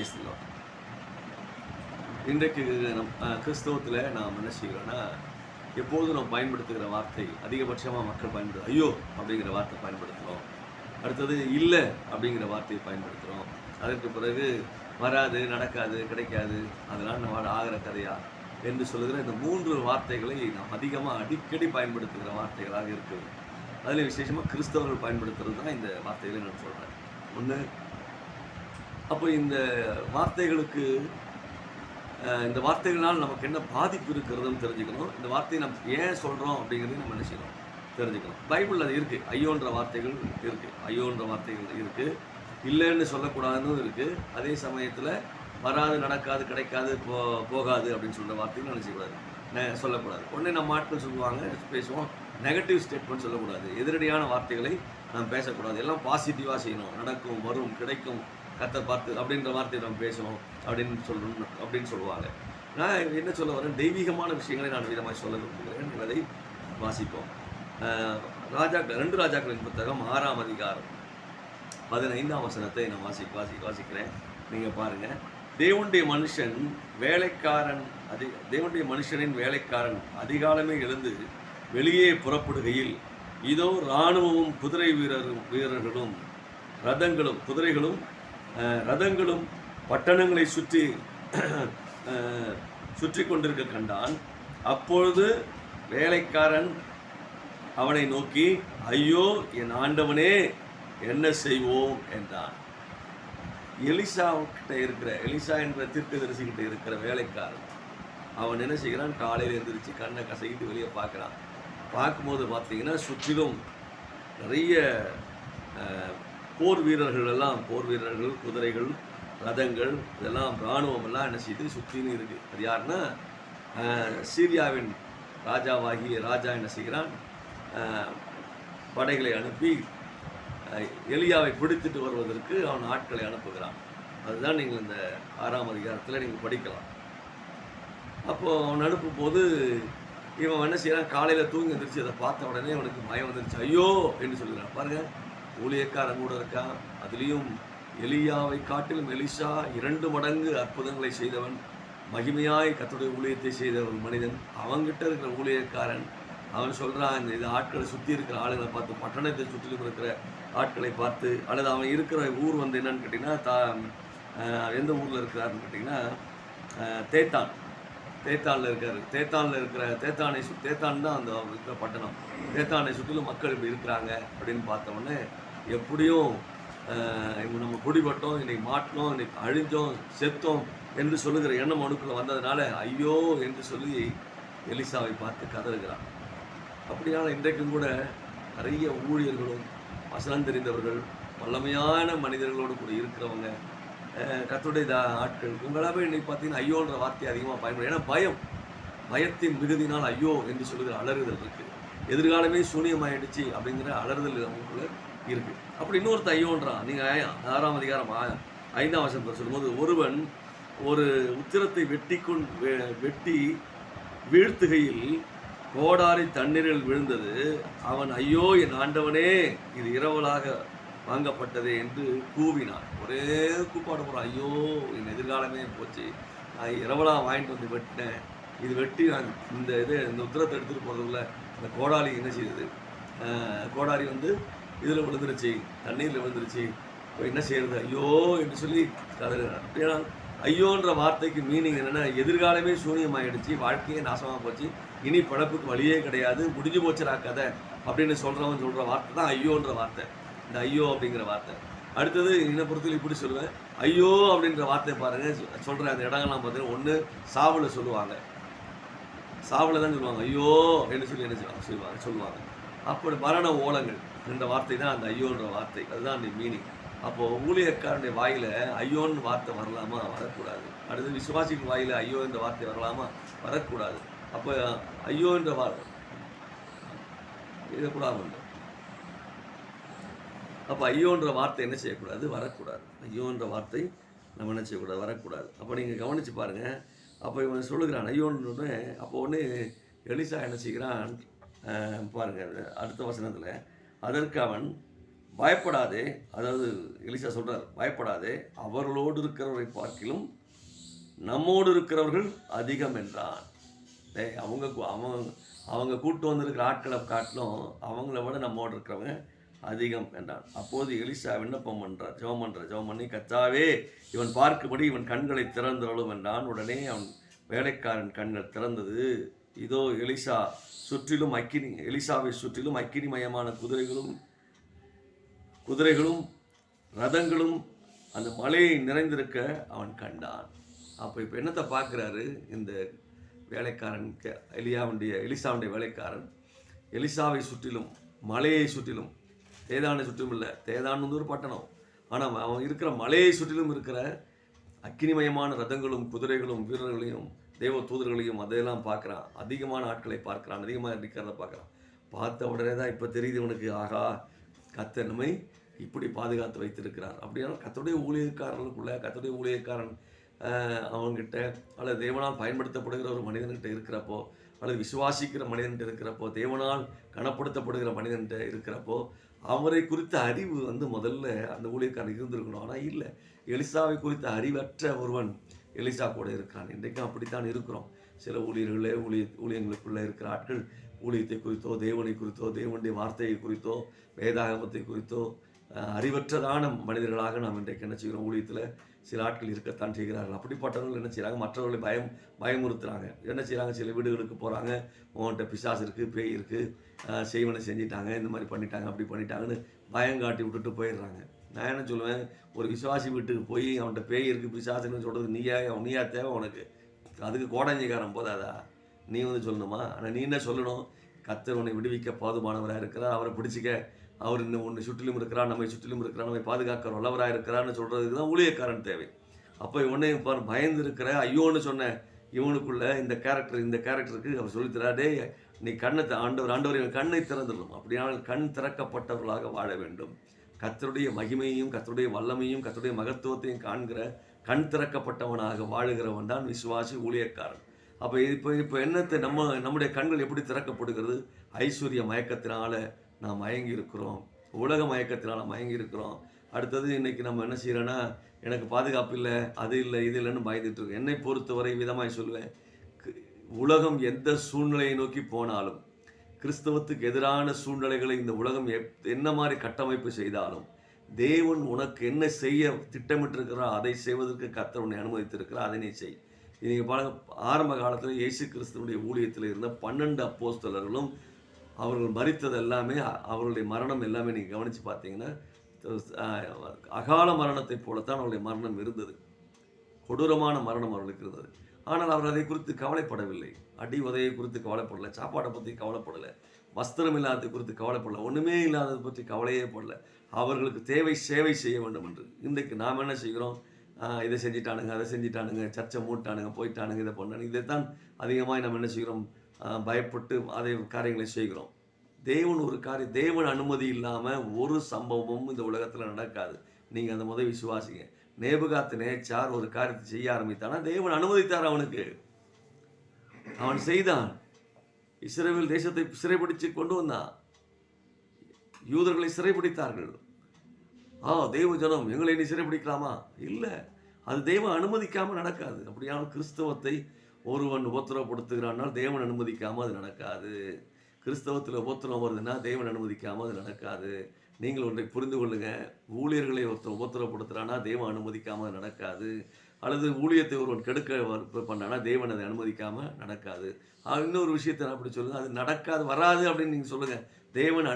பேசலாம். இன்றைக்கு கிறிஸ்தவத்தில் நாம் என்ன செய்கிறோன்னா, எப்போதும் நம்ம பயன்படுத்துகிற வார்த்தை அதிகபட்சமாக மக்கள் பயன்படுத்து ஐயோ அப்படிங்கிற வார்த்தை பயன்படுத்துகிறோம். அடுத்தது இல்லை அப்படிங்கிற வார்த்தையை பயன்படுத்துகிறோம். அதற்கு பிறகு வராது, நடக்காது, கிடைக்காது, அதெல்லாம் நம்ம ஆகிற கதையா என்று சொல்லுகிற இந்த 3 வார்த்தைகளை நாம் அதிகமாக அடிக்கடி பயன்படுத்துகிற வார்த்தைகளாக இருக்குது. அதில் விசேஷமாக கிறிஸ்தவர்கள் பயன்படுத்துறது தான் இந்த வார்த்தைகளை நான் சொல்கிறேன். ஒன்று, அப்போ இந்த வார்த்தைகளால் நமக்கு என்ன பாதிப்பு இருக்கிறதுன்னு தெரிஞ்சுக்கணும். இந்த வார்த்தையை நம்ம ஏன் சொல்கிறோம் அப்படிங்கிறதையும் நம்ம என்ன செய்யணும், தெரிஞ்சுக்கணும். பைபிளில் அது இருக்குது, ஐயோன்ற வார்த்தைகள் இருக்குது, ஐயோன்ற வார்த்தைகள் இருக்குது, இல்லைன்னு சொல்லக்கூடாதுன்னு இருக்குது. அதே சமயத்தில் வராது, நடக்காது, கிடைக்காது, போகாது அப்படின்னு சொல்கிற வார்த்தைகள் நினச்சக்கூடாது, சொல்லக்கூடாது. உடனே நம்ம ஆட்கள் சொல்லுவாங்க, பேசுவோம், நெகட்டிவ் ஸ்டேட்மெண்ட் சொல்லக்கூடாது, எதிரடியான வார்த்தைகளை நாம் பேசக்கூடாது, எல்லாம் பாசிட்டிவாக செய்யணும், நடக்கும், வரும், கிடைக்கும், கர்த்தர் பார்த்து அப்படின்ற வார்த்தையை நம்ம பேசணும் அப்படின்னு சொல்லுவாங்க. நான் என்ன சொல்ல வரேன், தெய்வீகமான விஷயங்களை நான் விதமாக சொல்ல விரும்புகிறேன். அதை வாசிப்போம். 2 ராஜாக்களின் புத்தகம் 6ஆம் அதிகாரம் 15ஆம் வசனத்தை நான் வாசிக்கிறேன். நீங்கள் பாருங்கள். தேவனுடைய மனுஷனின் வேலைக்காரன் அதிகாலமே எழுந்து வெளியே புறப்படுகையில், இதோ இராணுவமும் குதிரை வீரர்களும் ரதங்களும் பட்டணங்களை சுற்றி கொண்டிருக்க கண்டான். அப்பொழுது வேலைக்காரன் அவனை நோக்கி, ஐயோ என் ஆண்டவனே, என்ன செய்வோம் என்றான். எலிசா என்ற தீர்க்கதரிசிக்கிட்ட இருக்கிற வேலைக்காரன் அவன் என்ன செய்கிறான், காலையில் எழுந்திரிச்சு கண்ணை கசைக்கிட்டு வெளியே பார்க்குறான். பார்க்கும்போது பார்த்தீங்கன்னா சுற்றிலும் நிறைய போர் வீரர்கள், குதிரைகள், ரதங்கள், இதெல்லாம் இராணுவம் எல்லாம் என்ன செய்து சுற்றின்னு இருக்குது. அது யாருன்னா, சீரியாவின் ராஜா என்ன செய்கிறான், படைகளை அனுப்பி எலியாவை பிடித்துட்டு வருவதற்கு அவன் ஆட்களை அனுப்புகிறான். அதுதான் நீங்கள் இந்த 6ஆம் அதிகாரத்தில் நீங்கள் படிக்கலாம். அப்போது அவன் அனுப்பும்போது இவன் என்ன செய்கிறான், காலையில் தூங்கி வந்துருச்சு, அதை பார்த்த உடனே அவனுக்கு பயம் வந்துருச்சு, ஐயோ என்று சொல்கிறான். பாருங்கள், ஊழியக்காரன் கூட இருக்கான். அதுலேயும் எலியாவை காட்டிலும் எலிசா 2 மடங்கு அற்புதங்களை செய்தவன், மகிமையாய் கர்த்தருடைய ஊழியத்தை செய்த ஒரு மனிதன். அவங்கிட்ட இருக்கிற ஊழியக்காரன் அவன் சொல்கிறான், இந்த ஆட்களை சுற்றி இருக்கிற ஆளுங்களை பார்த்து, பட்டணத்தை சுற்றிலும் இருக்கிற ஆட்களை பார்த்து, அல்லது அவன் இருக்கிற ஊர் வந்து என்னன்னு கேட்டிங்கன்னா, எந்த ஊரில் இருக்கிறாருன்னு கேட்டிங்கன்னா, தேத்தானில் இருக்கார். தேத்தான் தான் அந்த இருக்கிற பட்டணம். தேத்தானை சுற்றிலும் மக்கள் இப்படி இருக்கிறாங்க அப்படின்னு பார்த்தோன்னே, எப்படியும் இவங்க நம்ம குடிபட்டோம், இன்றைக்கி மாட்டினோம், இன்றைக்கி அழிஞ்சோம், செத்தோம் என்று சொல்லுகிற எண்ணம் அவனுக்குள்ள வந்ததுனால ஐயோ என்று சொல்லி எலிசாவை பார்த்து கதறுகிறான். அப்படியான இன்றைக்கும் கூட நிறைய ஊழியர்களும் வசனம் தெரிந்தவர்கள், வல்லமையான மனிதர்களோடு கூட இருக்கிறவங்க, கர்த்தருடைய ஆட்கள், உங்களாவே இன்னைக்கு பார்த்தீங்கன்னா ஐயோன்ற வார்த்தையை அதிகமாக பயன்படும். ஏன்னா பயத்தின் மிகுதினால் ஐயோ என்று சொல்லுகிற அலறுதல் இருக்குது. எதிர்காலமே சூனியமாயிடுச்சு அப்படிங்கிற அலறுதல் அவங்களுக்குள்ள இருக்குது. அப்படி இன்னொருத்த ஐயோன்றான். நீங்கள் 6ஆம் அதிகாரம் 5ஆம் வசனத்தில் சொல்லும்போது, ஒருவன் ஒரு உத்திரத்தை வெட்டி வீழ்த்துகையில் கோடாரி தண்ணீரில் விழுந்தது. அவன், ஐயோ என் ஆண்டவனே, இது இரவலாக வாங்கப்பட்டது என்று கூவினான். ஒரே கூப்பாடு போகிறான், ஐயோ என் எதிர்காலமே போச்சு, நான் இரவலாக வாங்கிட்டு வந்து வெட்டினேன், இது வெட்டி நான் இந்த உத்திரத்தை எடுத்துகிட்டு போகிறதுக்குள்ள அந்த கோடாரி என்ன செய்யுது, கோடாரி வந்து இதில் விழுந்துருச்சு, தண்ணீரில் விழுந்துருச்சு, இப்போ என்ன செய்யறது, ஐயோ என்று சொல்லி கதறுகிறான். அப்படின்னா ஐயோன்ற வார்த்தைக்கு மீனிங் என்னென்னா, எதிர்காலமே சூனியமாகிடுச்சு, வாழ்க்கையே நாசமாக போச்சு, இனி பழப்புக்கு வழியே கிடையாது, முடிஞ்சு போச்சுடா கதை அப்படின்னு சொல்கிற வார்த்தை தான் ஐயோன்ற வார்த்தை. இந்த ஐயோ அப்படிங்கிற வார்த்தை. அடுத்தது என்னை பொறுத்தவரை இப்படி சொல்லுவேன், ஐயோ அப்படின்ற வார்த்தையை பாருங்கள், சொல்கிற அந்த இடங்கள்லாம் பார்த்தீங்கன்னா, ஒன்று சாவில் சொல்லுவாங்க, சாவில் தான் சொல்லுவாங்க ஐயோ என்று சொல்லி என்ன சொல்லுவாங்க. அப்படி மரண ஓலங்கள், இந்த வார்த்தை தான் அந்த ஐயோன்ற வார்த்தை, அதுதான் அந்த மீனிங். அப்போது ஊழியக்காரனுடைய வாயில் ஐயோன்னு வார்த்தை வரலாமா, வரக்கூடாது. அடுத்தது விசுவாசிக்கு வாயில் ஐயோ என்ற வார்த்தை வரலாமா, வரக்கூடாது. அப்போ ஐயோ என்ற வார்த்தை இதக்கூடாது உண்டு. அப்போ ஐயோன்ற வார்த்தை என்ன செய்யக்கூடாது, வரக்கூடாது. ஐயோன்ற வார்த்தை நம்ம என்ன செய்யக்கூடாது, வரக்கூடாது. அப்போ நீங்கள் கவனித்து பாருங்கள். அப்போ இவன் சொல்லுகிறான் ஐயோன்னு. அப்போ ஒன்று எலிசா என்ன செய்கிறான் பாருங்கள், அடுத்த வசனத்தில், அதற்கு அவன், பயப்படாதே. அதாவது எலிசா சொல்றார், பயப்படாதே, அவர்களோடு இருக்கிறவரை பார்க்கிலும் நம்மோடு இருக்கிறவர்கள் அதிகம் என்றான். அவங்க அவங்க கூட்டு வந்திருக்கிற ஆட்களை காட்டிலும் அவங்கள விட நம்மோடு இருக்கிறவங்க அதிகம் என்றான். அப்போது எலிசா விண்ணப்பம் பண்றார், ஜெபம் பண்ணி, கர்த்தாவே, இவன் பார்க்கும்படி இவன் கண்களை திறந்தருளும் என்றான். உடனே அவன் வேலைக்காரன் கண்கள் திறந்தது. இதோ எலிசாவை சுற்றிலும் அக்கினிமயமான குதிரைகளும் ரதங்களும் அந்த மலையை நிறைந்திருக்க அவன் கண்டான். அப்போ இப்போ என்னத்தை பார்க்குறாரு இந்த வேலைக்காரன், எலிசாவுடைய வேலைக்காரன் எலிசாவை சுற்றிலும் மலையை சுற்றிலும், தேதானை சுற்றிலும் இல்லை, தேதான் வந்து ஒரு பட்டணம், ஆனால் அவன் இருக்கிற மலையை சுற்றிலும் இருக்கிற அக்கினிமயமான ரதங்களும் குதிரைகளும் வீரர்களையும் தேவ தூதர்களையும் அதையெல்லாம் பார்க்குறான். அதிகமான ஆட்களை பார்க்குறான், அதிகமாக இருக்கிறத பார்க்குறான். பார்த்த உடனே தான் இப்போ தெரியுது இவனுக்கு, ஆகா, கர்த்தர் நம்மை இப்படி பாதுகாத்து வைத்திருக்கிறார். அப்படின்னா கர்த்தருடைய ஊழியக்காரன் அவன்கிட்ட அல்லது தேவனால் பயன்படுத்தப்படுகிற ஒரு மனிதன்கிட்ட இருக்கிறப்போ, அல்லது விசுவாசிக்கிற மனிதன்கிட்ட இருக்கிறப்போ, தேவனால் கனப்படுத்தப்படுகிற மனிதன்கிட்ட இருக்கிறப்போ, அவரை குறித்த அறிவு வந்து முதல்ல அந்த ஊழியக்காரன் இருந்திருக்கணும். ஆனால் இல்லை, எலிசாவை குறித்த அறிவற்ற ஒருவன் எலிசா கூட இருக்கிறான். இன்றைக்கும் அப்படித்தான் இருக்கிறோம். சில ஊழியங்களுக்குள்ளே இருக்கிற ஆட்கள் ஊழியத்தை குறித்தோ, தேவனை குறித்தோ, தேவனுடைய வார்த்தையை குறித்தோ, வேதாகமத்தை குறித்தோ அறிவற்றதான மனிதர்களாக நாம் இன்றைக்கு என்ன செய்கிறோம், ஊழியத்தில் சில ஆட்கள் இருக்கத்தான் செய்கிறார்கள். அப்படிப்பட்டவர்கள் என்ன செய்கிறாங்க, மற்றவர்களை பயமுறுத்துறாங்க. என்ன செய்கிறாங்க, சில வீடுகளுக்கு போகிறாங்க, உன்கிட்ட பிசாசு இருக்குது, பேய் இருக்குது, செய்வனை செஞ்சிட்டாங்க, இந்த மாதிரி பண்ணிட்டாங்க, அப்படி பண்ணிட்டாங்கன்னு பயங்காட்டி விட்டுட்டு போயிடுறாங்க. நான் என்ன சொல்லுவேன், ஒரு விசுவாசி வீட்டுக்கு போய் அவன்கிட்ட பேய் இருக்குது, பிசாசுன்னு சொல்கிறது நீயா தேவை உனக்கு? அதுக்கு கோடாஞ்சிக்காரன் போதாதா? நீ வந்து சொல்லணுமா? ஆனால் நீ என்ன சொல்லணும், கர்த்தர் உன்னை விடுவிக்க போதுமானவராக இருக்கிறார், அவரை பிடிச்சிக்க, அவர் இன்னும் உன்னை சுற்றிலும் இருக்கிறார், நம்மை சுற்றிலும் இருக்கிறார், நம்மை பாதுகாக்கிற வல்லவராக இருக்கிறார்னு சொல்கிறதுக்கு தான் ஊழியக்காரன் தேவை. அப்போ உன்னை பயந்து இருக்கிற ஐயோன்னு சொன்ன இவனுக்குள்ள இந்த கேரக்டருக்கு அவர் சொல்லித்தராடே, நீ ஆண்டவர் இவன் கண்ணை திறந்துடணும். அப்படியானால் கண் திறக்கப்பட்டவர்களாக வாழ வேண்டும். கர்த்தருடைய மகிமையும் கர்த்தருடைய வல்லமையும் கர்த்தருடைய மகத்துவத்தையும் காண்கிற கண் திறக்கப்பட்டவனாக வாழுகிறவன் தான் விசுவாசி, ஊழியக்காரன். அப்போ இப்போ என்னத்தை நம்முடைய கண்கள் எப்படி திறக்கப்படுகிறது? ஐஸ்வர்ய மயக்கத்தினால நாம் மயங்கி இருக்கிறோம், உலக மயக்கத்தினால் மயங்கி இருக்கிறோம். அடுத்தது இன்றைக்கி நம்ம என்ன செய்கிறோன்னா, எனக்கு பாதுகாப்பு இல்லை, அது இல்லை, இது இல்லைன்னு பயந்துட்டு இருக்கோம். என்னை பொறுத்தவரை விதமாய் சொல்லுவேன், உலகம் எந்த சூழ்நிலையை நோக்கி போனாலும், கிறிஸ்தவத்துக்கு எதிரான சூழ்நிலைகளை இந்த உலகம் என்ன மாதிரி கட்டமைப்பு செய்தாலும், தேவன் உனக்கு என்ன செய்ய திட்டமிட்டிருக்கிறார் அதை செய்வதற்கு கர்த்தர் உன்னை அனுமதித்திருக்கிறார், அதை நீ செய். நீங்கள் பாருங்க, ஆரம்ப காலத்தில் இயேசு கிறிஸ்துவனுடைய ஊழியத்தில் இருந்த 12 அப்போஸ்தலர்களும் அவர்கள் மரித்தது எல்லாமே, அவர்களுடைய மரணம் எல்லாமே நீங்கள் கவனித்து பார்த்தீங்கன்னா அகால மரணத்தை போலத்தான் அவருடைய மரணம் இருந்தது. கொடூரமான மரணம் அவர்களுக்கு இருந்தது. ஆனால் அவர் அதை குறித்து கவலைப்படவில்லை. அடி உதையை குறித்து கவலைப்படலை, சாப்பாடை பற்றி கவலைப்படலை, வஸ்திரம் இல்லாததை குறித்து கவலைப்படலை, ஒன்றுமே இல்லாததை பற்றி கவலையே படலை. அவர்களுக்கு தேவை சேவை செய்ய வேண்டும் என்று. இன்றைக்கு நாம் என்ன செய்கிறோம், இதை செஞ்சிட்டானுங்க, அதை செஞ்சிட்டானுங்க, சர்ச்சை மூட்டானுங்க, போயிட்டானுங்க, இதை பண்ணானுங்க, இதைத்தான் அதிகமாக நம்ம என்ன செய்கிறோம், பயப்பட்டு அதை காரியங்களை செய்கிறோம். தேவன் அனுமதி இல்லாமல் ஒரு சம்பவமும் இந்த உலகத்தில் நடக்காது. நீங்கள் அந்த முதல் விசுவாசிங்க. நேபுகாத்நேச்சார் ஒரு காரியத்தை செய்ய ஆரம்பித்தானா தேவன் அனுமதித்தார், அவன் செய்தான். இஸ்ரவேல் தேசத்தை சிறைபிடிச்சு கொண்டு வந்தான், யூதர்களை சிறைபிடித்தார்கள். தேவ ஜனம் எங்களை நீ சிறைபிடிக்கலாமா? இல்லை, அது தேவன் அனுமதிக்காமல் நடக்காது. அப்படியான கிறிஸ்தவத்தை ஒருவன் உபத்திரவப்படுத்துகிறானால் தேவன் அனுமதிக்காமல் அது நடக்காது. கிறிஸ்தவத்தில் உபத்திரம் வருதுன்னா தேவன் அனுமதிக்காமல் அது நடக்காது. நீங்கள் ஒன்றை புரிந்து கொள்ளுங்க, ஊழியர்களை ஒருத்தர் உபத்திரவப்படுத்துகிறானா தேவன் அனுமதிக்காமல் அது நடக்காது. அல்லது ஊழியத்தை ஒருவன் கெடுக்க பண்ணானா தேவன் அதை அனுமதிக்காமல் நடக்காது. இன்னொரு விஷயத்தை அப்படி சொல்லுங்கள், அது நடக்காது, வராது அப்படின்னு நீங்கள் சொல்லுங்கள். தேவன்